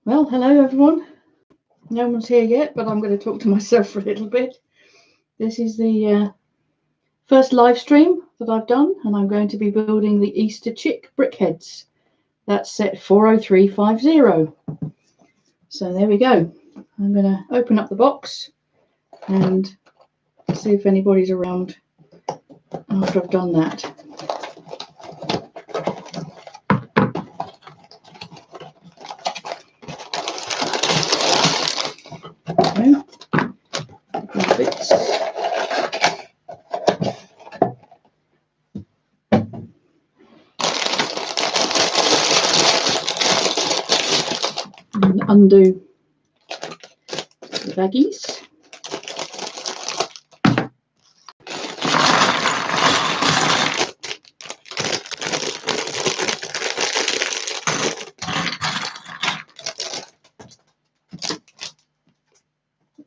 Well, hello everyone. No one's here yet, but I'm going to talk to myself for a little bit. This is the first live stream that I've done, and I'm going to be building the Easter chick BrickHeadz. That's set 40350. So there we go. I'm going to open up the box and see if anybody's around after I've done that. Bits. And undo the baggies.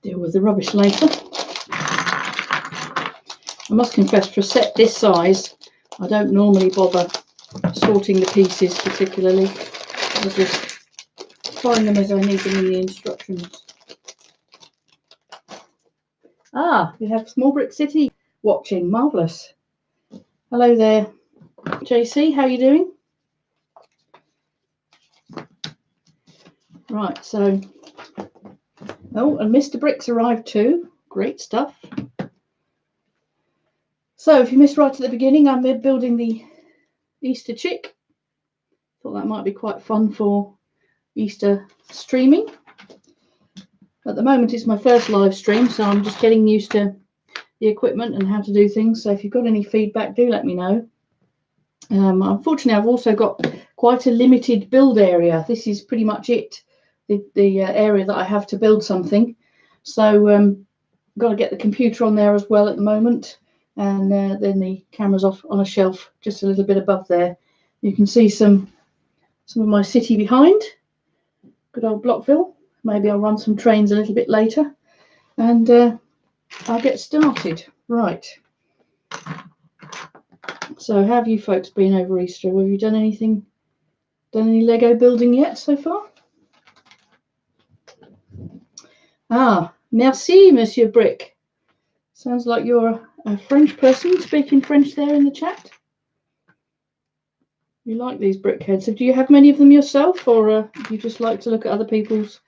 Deal with the rubbish later. I must confess, for a set this size, I don't normally bother sorting the pieces particularly. I just find them as I need them in the instructions. Ah, we have Small Brick City watching. Marvellous. Hello there, JC. How are you doing? Right, so... Oh, and Mr. Brick's arrived too. Great stuff. So if you missed right at the beginning, I'm building the Easter chick. Thought that might be quite fun for Easter streaming. At the moment it's my first live stream, so I'm just getting used to the equipment and how to do things. So if you've got any feedback, do let me know. Unfortunately, I've also got quite a limited build area. This is pretty much it, the area that I have to build something. So got to get the computer on there as well at the moment. And then the camera's off on a shelf just a little bit above there. You can see some of my city behind. Good old Blockville. Maybe I'll run some trains a little bit later. And I'll get started. Right. So how have you folks been over Easter? Have you done anything? Done any Lego building yet so far? Ah, merci, Monsieur Brick. Sounds like you're a French person speaking French there in the chat. You like these BrickHeadz. So do you have many of them yourself, or do you just like to look at other people's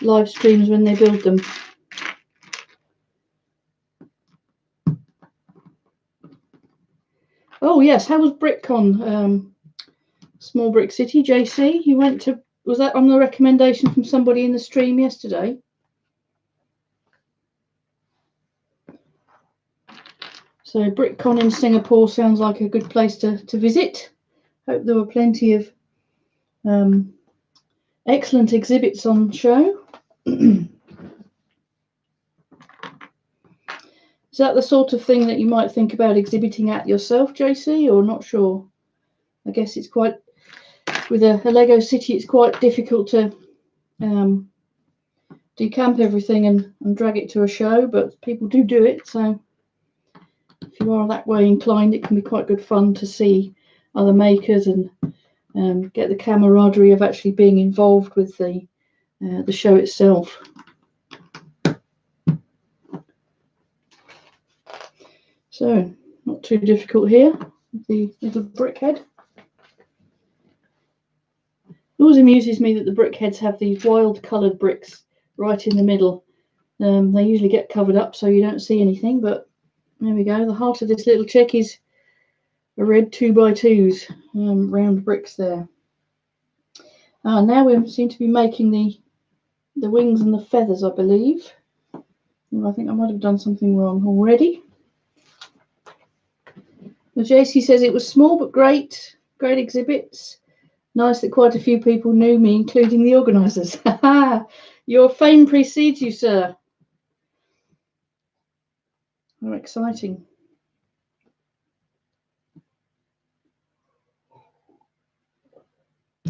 live streams when they build them? Oh yes, how was BrickCon? Small Brick City, JC. You went to, was that on the recommendation from somebody in the stream yesterday? So BrickCon in Singapore sounds like a good place to visit. Hope there were plenty of excellent exhibits on show. Is that the sort of thing that you might think about exhibiting at yourself, JC, or not sure? I guess it's quite, with a Lego city, it's quite difficult to decamp everything and drag it to a show, but people do it. So if you are that way inclined, it can be quite good fun to see other makers and get the camaraderie of actually being involved with the show itself. So not too difficult here. The little BrickHead. It always amuses me that the BrickHeadz have these wild coloured bricks right in the middle. They usually get covered up so you don't see anything, but there we go. The heart of this little chick is a red 2x2s, round bricks there. Now we seem to be making the wings and the feathers, I believe. I think I might have done something wrong already. The JC says it was small but great exhibits. Nice that quite a few people knew me, including the organisers. Your fame precedes you, sir. How exciting.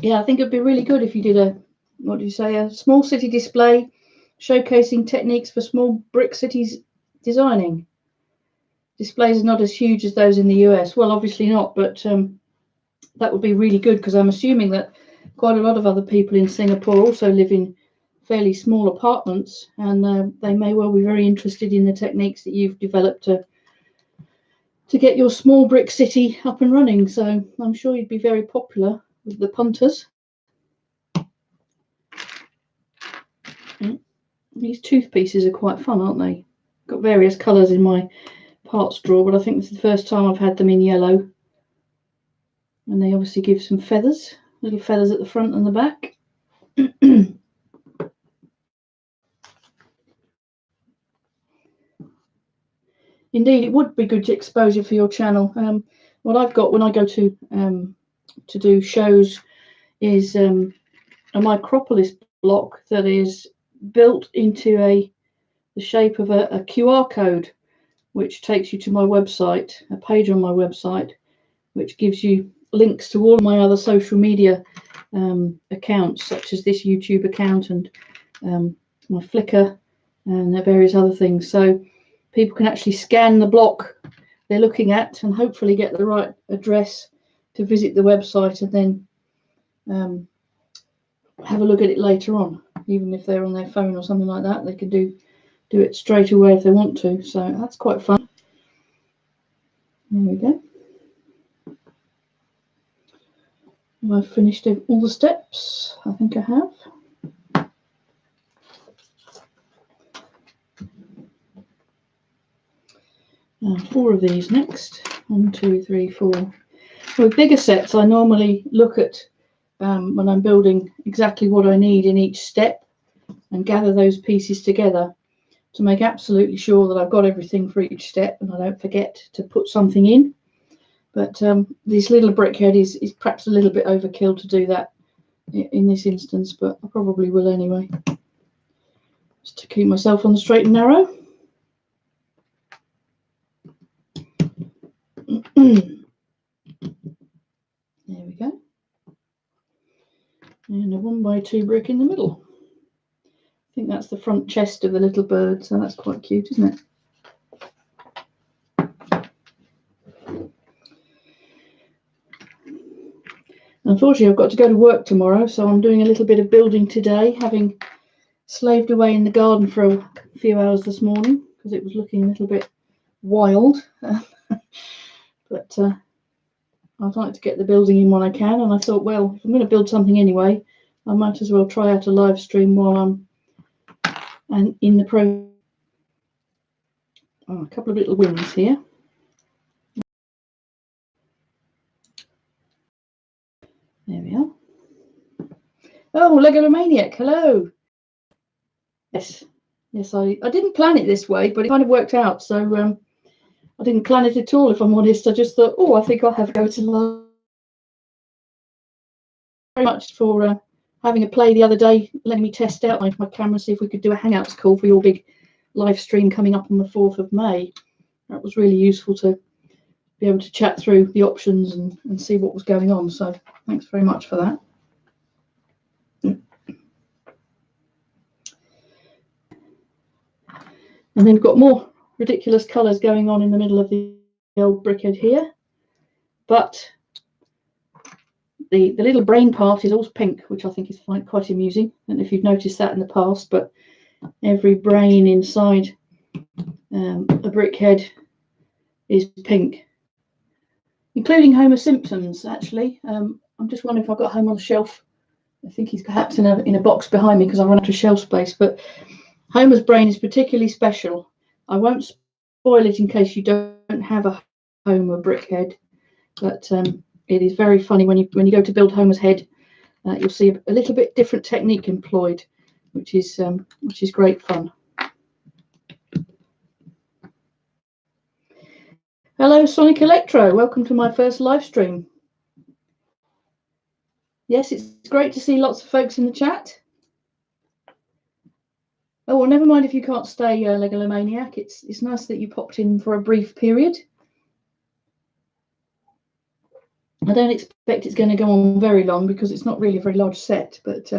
Yeah, I think it'd be really good if you did a small city display showcasing techniques for small brick cities designing. Displays are not as huge as those in the US. Well, obviously not, but that would be really good, because I'm assuming that quite a lot of other people in Singapore also live in fairly small apartments, and they may well be very interested in the techniques that you've developed to get your small brick city up and running. So I'm sure you'd be very popular with the punters. These tooth pieces are quite fun, aren't they? Got various colours in my parts drawer, but I think this is the first time I've had them in yellow. And they obviously give some feathers, little feathers at the front and the back. Indeed, it would be good exposure for your channel. What I've got when I go to do shows is a micropolis block that is built into the shape of a QR code, which takes you to my website, a page on my website, which gives you links to all of my other social media accounts, such as this YouTube account and my Flickr and various other things. So people can actually scan the block they're looking at and hopefully get the right address to visit the website, and then have a look at it later on. Even if they're on their phone or something like that, they can do it straight away if they want to. So that's quite fun. There we go. Have I finished all the steps? I think I have. Now 4 of these next. 1, 2, 3, 4. With bigger sets, I normally look at when I'm building exactly what I need in each step and gather those pieces together to make absolutely sure that I've got everything for each step and I don't forget to put something in. But this little BrickHead is perhaps a little bit overkill to do that in this instance, but I probably will anyway, just to keep myself on the straight and narrow. There we go. And a 1x2 brick in the middle. I think that's the front chest of the little bird, so that's quite cute, isn't it? Unfortunately, I've got to go to work tomorrow, so I'm doing a little bit of building today, having slaved away in the garden for a few hours this morning because it was looking a little bit wild. But I'd like to get the building in when I can, and I thought, well, if I'm going to build something anyway, I might as well try out a live stream while I'm in the pro. Oh, a couple of little wings here. There we are. Oh, Legomaniac, hello. Yes, I didn't plan it this way, but it kind of worked out. So I didn't plan it at all, if I'm honest. I just thought, oh, I think I'll have a go to live. Very much for having a play the other day, letting me test out my camera, see if we could do a Hangouts call for your big live stream coming up on the 4th of May. That was really useful to be able to chat through the options and see what was going on. So thanks very much for that. And then we've got more ridiculous colours going on in the middle of the old BrickHead here. But the little brain part is all pink, which I think is quite amusing. I don't know if you've noticed that in the past, but every brain inside a BrickHead is pink, including Homer Simpson's, actually. I'm just wondering if I've got Homer on the shelf. I think he's perhaps in a box behind me because I've run out of shelf space. But Homer's brain is particularly special. I won't spoil it in case you don't have a Homer BrickHead, but it is very funny when you go to build Homer's head. You'll see a little bit different technique employed, which is great fun. Hello, Sonic Electro. Welcome to my first live stream. Yes, it's great to see lots of folks in the chat. Oh, well, never mind if you can't stay, Legomaniac. It's nice that you popped in for a brief period. I don't expect it's going to go on very long because it's not really a very large set, but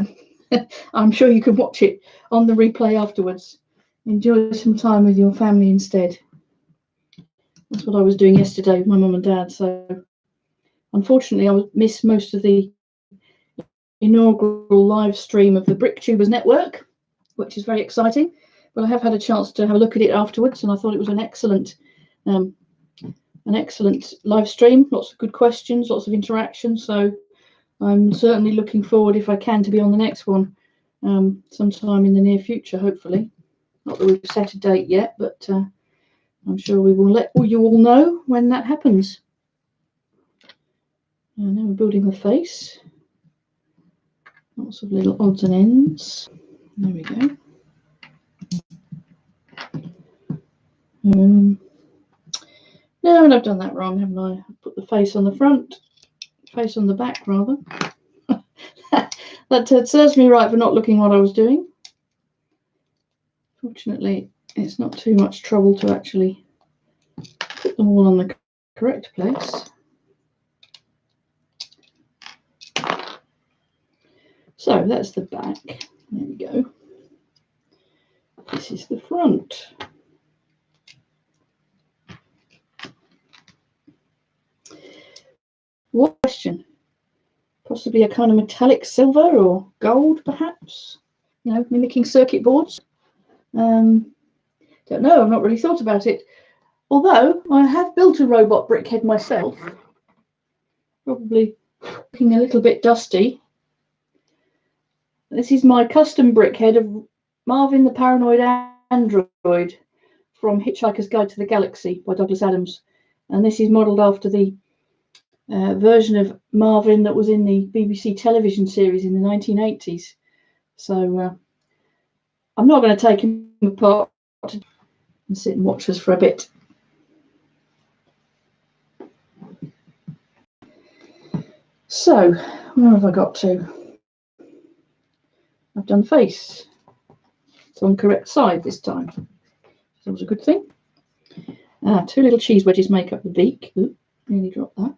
I'm sure you can watch it on the replay afterwards. Enjoy some time with your family instead. That's what I was doing yesterday with my mum and dad. So unfortunately, I missed most of the inaugural live stream of the BrickTubers network, which is very exciting. But I have had a chance to have a look at it afterwards, and I thought it was an excellent live stream. Lots of good questions, lots of interaction. So I'm certainly looking forward, if I can, to be on the next one sometime in the near future, hopefully. Not that we've set a date yet, but I'm sure we will let you all know when that happens. And now we're building the face. Lots of little odds and ends. There we go. No, and I've done that wrong, haven't I? I put the face on the front, face on the back, rather. That serves me right for not looking what I was doing. Fortunately, it's not too much trouble to actually put them all on the correct place. So that's the back. There we go. This is the front. What question? Possibly a kind of metallic silver or gold, perhaps? You know, mimicking circuit boards. Don't know. I've not really thought about it. Although I have built a robot BrickHead myself. Probably looking a little bit dusty. This is my custom BrickHead of Marvin the Paranoid Android from Hitchhiker's Guide to the Galaxy by Douglas Adams. And this is modelled after the version of Marvin that was in the BBC television series in the 1980s. So I'm not going to take him apart and sit and watch us for a bit. So where have I got to? I've done face. It's on correct side this time. That was a good thing. Two little cheese wedges make up the beak. Ooh, nearly dropped that.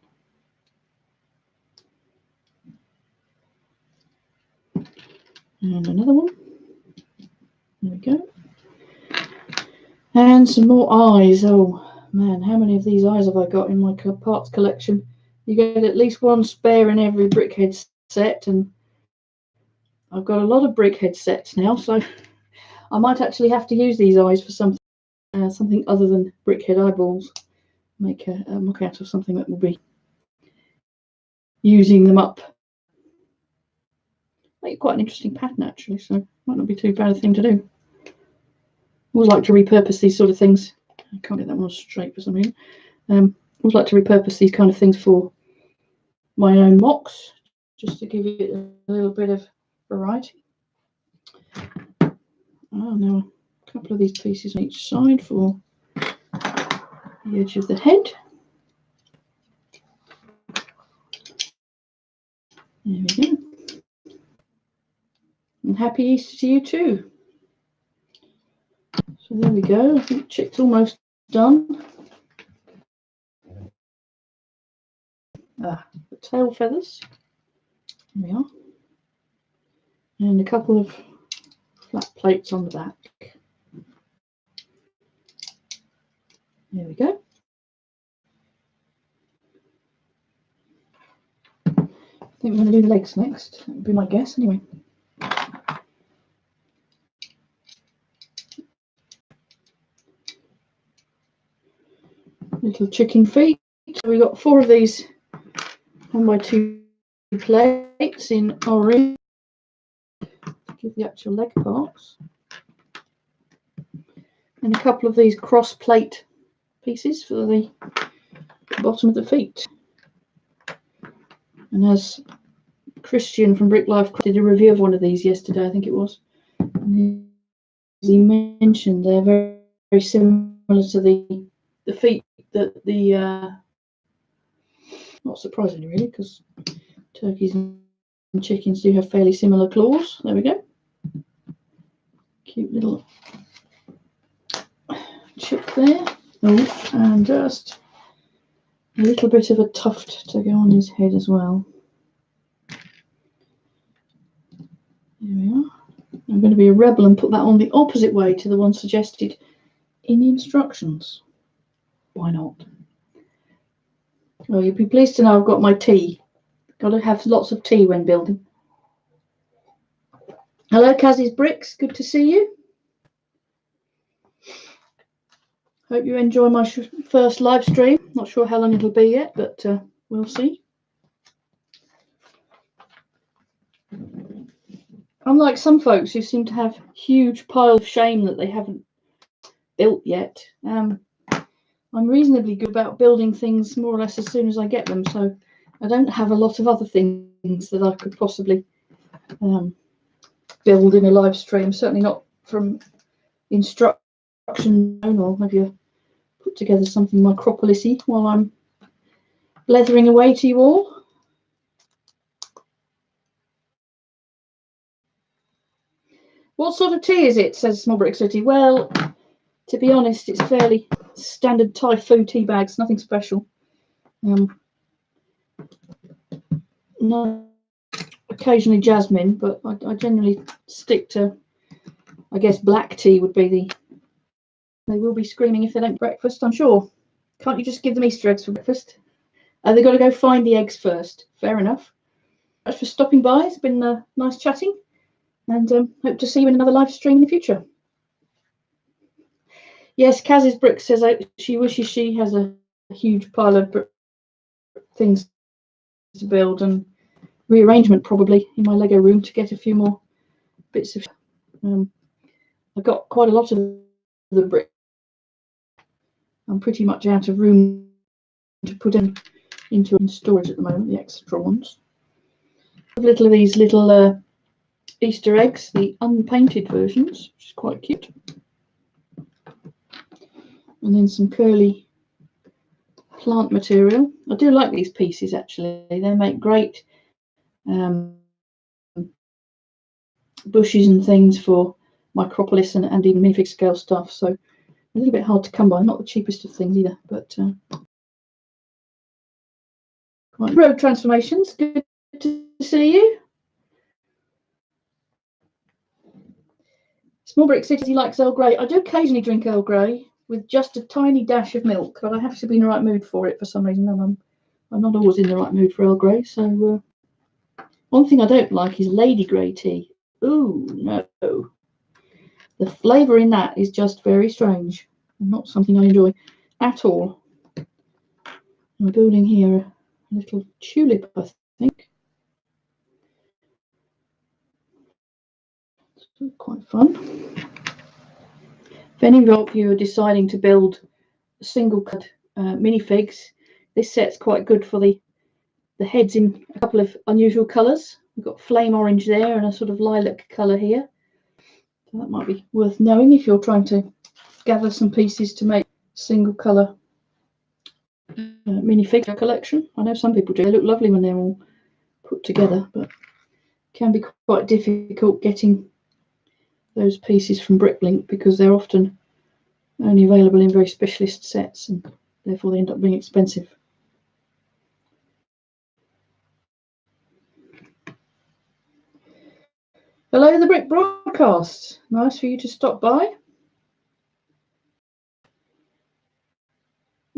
And another one. There we go. And some more eyes. Oh man, how many of these eyes have I got in my parts collection? You get at least one spare in every BrickHead set, and I've got a lot of BrickHead sets now, so I might actually have to use these eyes for something other than BrickHead eyeballs. Make a mock out of something that will be using them up. Make quite an interesting pattern actually, so might not be too bad a thing to do. Always like to repurpose these sort of things. I can't get that one straight for some reason. Always like to repurpose these kind of things for my own mocks, just to give it a little bit of variety. Oh, now a couple of these pieces on each side for the edge of the head. There we go. And happy Easter to you too. So there we go. I think chick's almost done. The tail feathers. There we are. And a couple of flat plates on the back. There we go. I think we're going to do the legs next. That would be my guess anyway. Little chicken feet. So we've got 4 of these on my 2 plates in orange. Give the actual leg parts. And a couple of these cross plate pieces for the bottom of the feet. And as Christian from Brick Life did a review of one of these yesterday, I think it was, and he mentioned they're very, very similar to the feet that the not surprisingly really, because turkeys and chickens do have fairly similar claws. There we go. Cute little chip there. Oh, and just a little bit of a tuft to go on his head as well. There we are. I'm going to be a rebel and put that on the opposite way to the one suggested in the instructions. Why not? Well, you'll be pleased to know I've got my tea. Got to have lots of tea when building. Hello, Kazzy's Bricks. Good to see you. Hope you enjoy my first live stream. Not sure how long it'll be yet, but we'll see. Unlike some folks who seem to have huge pile of shame that they haven't built yet, I'm reasonably good about building things more or less as soon as I get them. So I don't have a lot of other things that I could possibly build in a live stream. Certainly not from instruction, or maybe I've put together something micropolis-y while I'm blethering away to you all. What sort of tea is it? Says Small Brick City. Well, to be honest, it's fairly standard Thai food tea bags, nothing special. No, occasionally jasmine, but I generally stick to, I guess, black tea would be the. They will be screaming if they don't breakfast, I'm sure. Can't you just give them Easter eggs for breakfast? They've got to go find the eggs first. Fair enough. Thanks for stopping by. It's been nice chatting, and hope to see you in another live stream in the future. Yes, Kaz's Brick says she wishes she has a huge pile of things to build and rearrangement probably in my Lego room to get a few more bits of. I've got quite a lot of the brick. I'm pretty much out of room to put into storage at the moment, the extra ones. Little of these little Easter eggs, the unpainted versions, which is quite cute. And then some curly plant material. I do like these pieces actually. They make great bushes and things for micropolis and even minifig scale stuff. So a little bit hard to come by. Not the cheapest of things either, but road transformations. Good to see you. Small Brick City likes Earl Grey. I do occasionally drink Earl Grey with just a tiny dash of milk, but I have to be in the right mood for it for some reason. I'm not always in the right mood for Earl Grey. So one thing I don't like is Lady Grey tea. Ooh, no. The flavour in that is just very strange. Not something I enjoy at all. I'm building here a little tulip, I think. It's quite fun. If any of you are deciding to build single cut minifigs, this set's quite good for the heads in a couple of unusual colours. We've got flame orange there and a sort of lilac colour here. So that might be worth knowing if you're trying to gather some pieces to make single colour minifig collection. I know some people do. They look lovely when they're all put together, but can be quite difficult getting those pieces from BrickLink because they're often only available in very specialist sets and therefore they end up being expensive. Hello, the Brick Broadcast. Nice for you to stop by.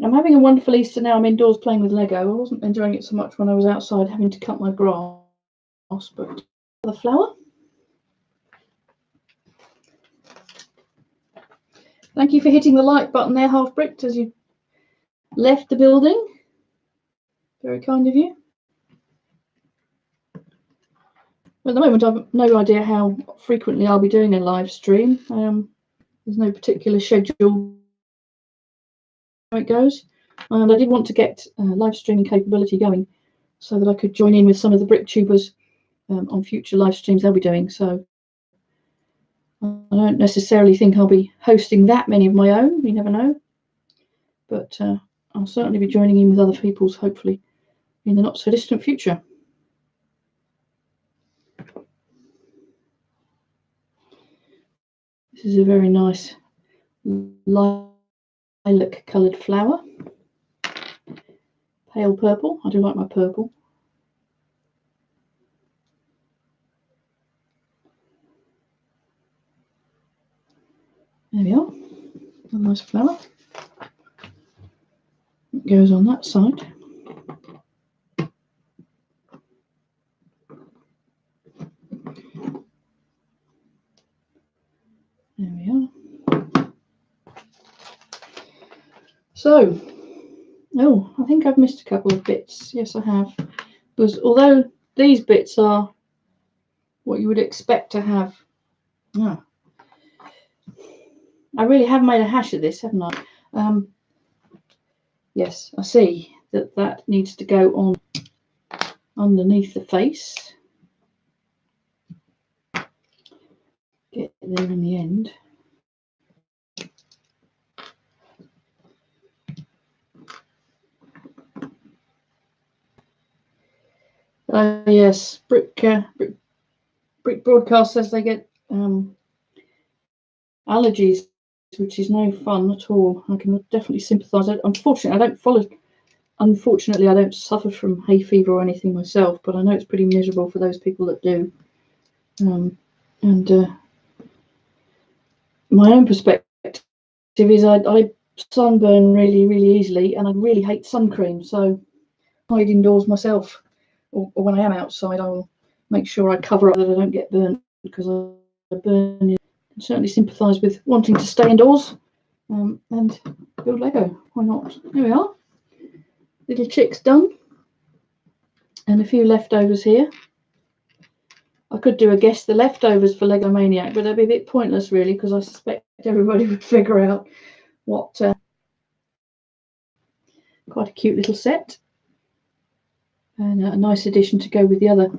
I'm having a wonderful Easter now. I'm indoors playing with Lego. I wasn't enjoying it so much when I was outside having to cut my grass, but the flower. Thank you for hitting the like button there, Half Bricked, as you left the building. Very kind of you. At the moment, I've no idea how frequently I'll be doing a live stream. There's no particular schedule how it goes. And I did want to get live streaming capability going so that I could join in with some of the BrickTubers on future live streams they'll be doing. So I don't necessarily think I'll be hosting that many of my own. You never know. But I'll certainly be joining in with other people's, hopefully, in the not so distant future. This is a very nice lilac coloured flower. Pale purple. I do like my purple. There we are. A nice flower. It goes on that side. So, oh, I think I've missed a couple of bits. Yes, I have. Because although these bits are what you would expect to have, I really have made a hash of this, haven't I? Yes, I see that needs to go on underneath the face. Get there in the end. Yes, Brick Broadcast says they get allergies, which is no fun at all. I can definitely sympathise. Unfortunately, I don't suffer from hay fever or anything myself, but I know it's pretty miserable for those people that do. My own perspective is I sunburn really, really easily, and I really hate sun cream. So I hide indoors myself, or when I am outside, I will make sure I cover up that I don't get burnt, because I burn. I can certainly sympathise with wanting to stay indoors and build Lego. Why not? There we are. Little chick's done, and a few leftovers here. I could do a guess the leftovers for Lego Maniac, but that'd be a bit pointless, really, because I suspect everybody would figure out what. Quite a cute little set, and a nice addition to go with the other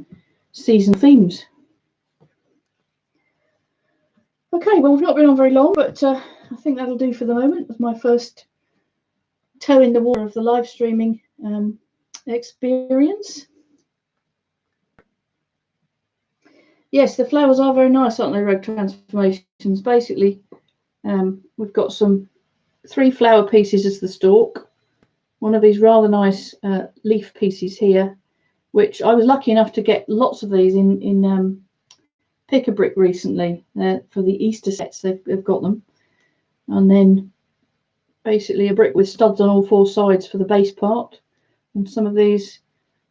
season themes. Okay, well, we've not been on very long, but I think that'll do for the moment. It's my first toe in the water of the live streaming experience. Yes, the flowers are very nice, aren't they, Rogue Transformations? Basically, we've got 3 flower pieces as the stalk, one of these rather nice leaf pieces here, which I was lucky enough to get lots of these in Pick-a-Brick recently for the Easter sets. They've got them, and then basically a brick with studs on all 4 sides for the base part, and some of these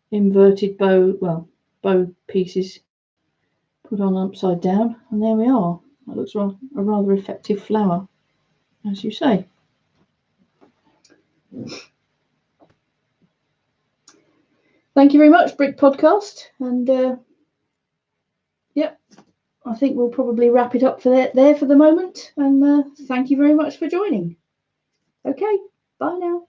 inverted bow pieces put on upside down, and there we are. That looks a rather effective flower, as you say. Thank you very much, Brick Podcast, and yep, I think we'll probably wrap it up there for the moment, and thank you very much for joining. Okay, bye now.